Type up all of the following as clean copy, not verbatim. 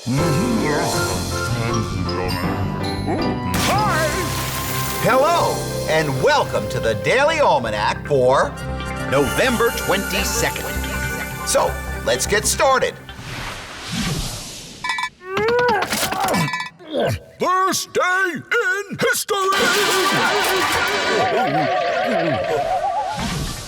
Hi! Hello, and welcome to the Daily Almanac for November 22nd. So, let's get started. This day in history!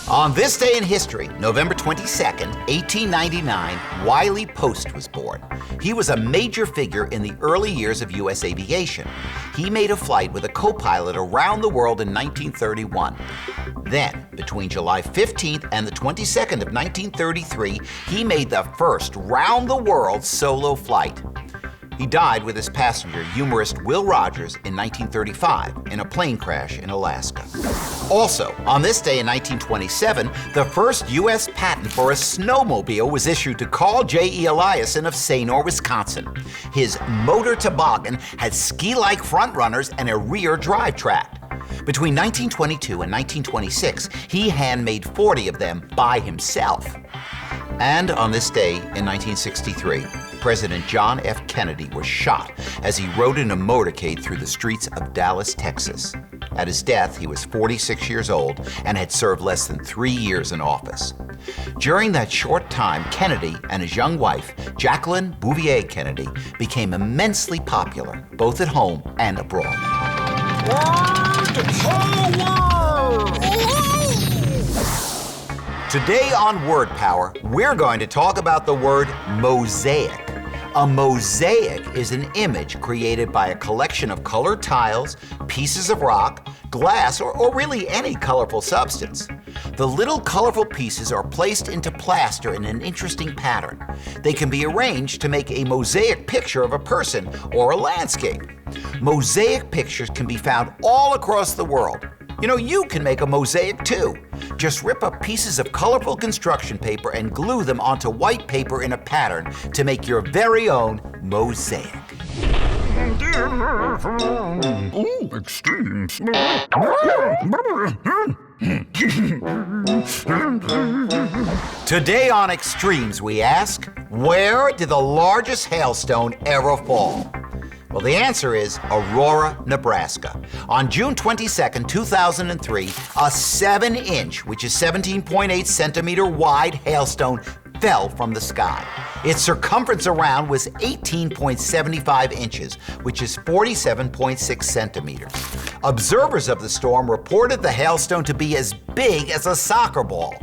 On this day in history, November 22nd, 1899, Wiley Post was born. He was a major figure in the early years of U.S. aviation. He made a flight with a co-pilot around the world in 1931. Then, between July 15th and the 22nd of 1933, he made the first round-the-world solo flight. He died with his passenger, humorist Will Rogers, in 1935 in a plane crash in Alaska. Also, on this day in 1927, the first U.S. patent for a snowmobile was issued to Carl J.E. Eliason of Sanor, Wisconsin. His motor toboggan had ski-like front runners and a rear drive track. Between 1922 and 1926, he handmade 40 of them by himself. And on this day in 1963, President John F. Kennedy was shot as he rode in a motorcade through the streets of Dallas, Texas. At his death, he was 46 years old and had served less than 3 years in office. During that short time, Kennedy and his young wife, Jacqueline Bouvier Kennedy, became immensely popular, both at home and abroad. Today on Word Power, we're going to talk about the word mosaic. A mosaic is an image created by a collection of colored tiles, pieces of rock, glass, or really any colorful substance. The little colorful pieces are placed into plaster in an interesting pattern. They can be arranged to make a mosaic picture of a person or a landscape. Mosaic pictures can be found all across the world. You know, you can make a mosaic too. Just rip up pieces of colorful construction paper and glue them onto white paper in a pattern to make your very own mosaic. Ooh, extremes. Today on Extremes, we ask, where did the largest hailstone ever fall? Well, the answer is Aurora, Nebraska. On June 22nd, 2003, a 7-inch, which is 17.8 centimeter wide hailstone fell from the sky. Its circumference around was 18.75 inches, which is 47.6 centimeters. Observers of the storm reported the hailstone to be as big as a soccer ball.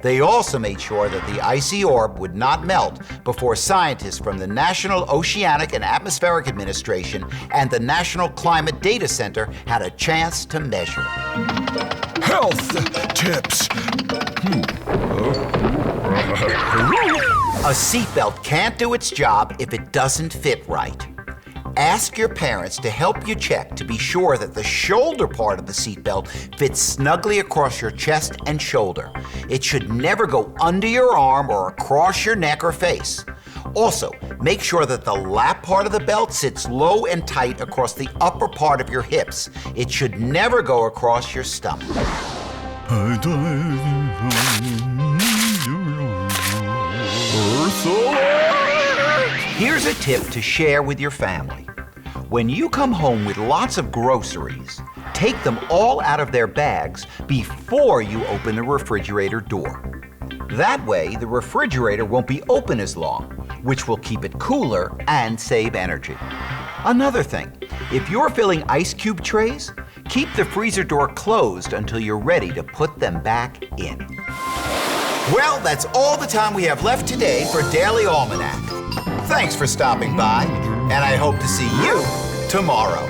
They also made sure that the icy orb would not melt before scientists from the National Oceanic and Atmospheric Administration and the National Climate Data Center had a chance to measure it. Health tips. A seatbelt can't do its job if it doesn't fit right. Ask your parents to help you check to be sure that the shoulder part of the seatbelt fits snugly across your chest and shoulder. It should never go under your arm or across your neck or face. Also, make sure that the lap part of the belt sits low and tight across the upper part of your hips. It should never go across your stomach. Here's a tip to share with your family. When you come home with lots of groceries, take them all out of their bags before you open the refrigerator door. That way, the refrigerator won't be open as long, which will keep it cooler and save energy. Another thing, if you're filling ice cube trays, keep the freezer door closed until you're ready to put them back in. Well, that's all the time we have left today for Daily Almanac. Thanks for stopping by, and I hope to see you tomorrow.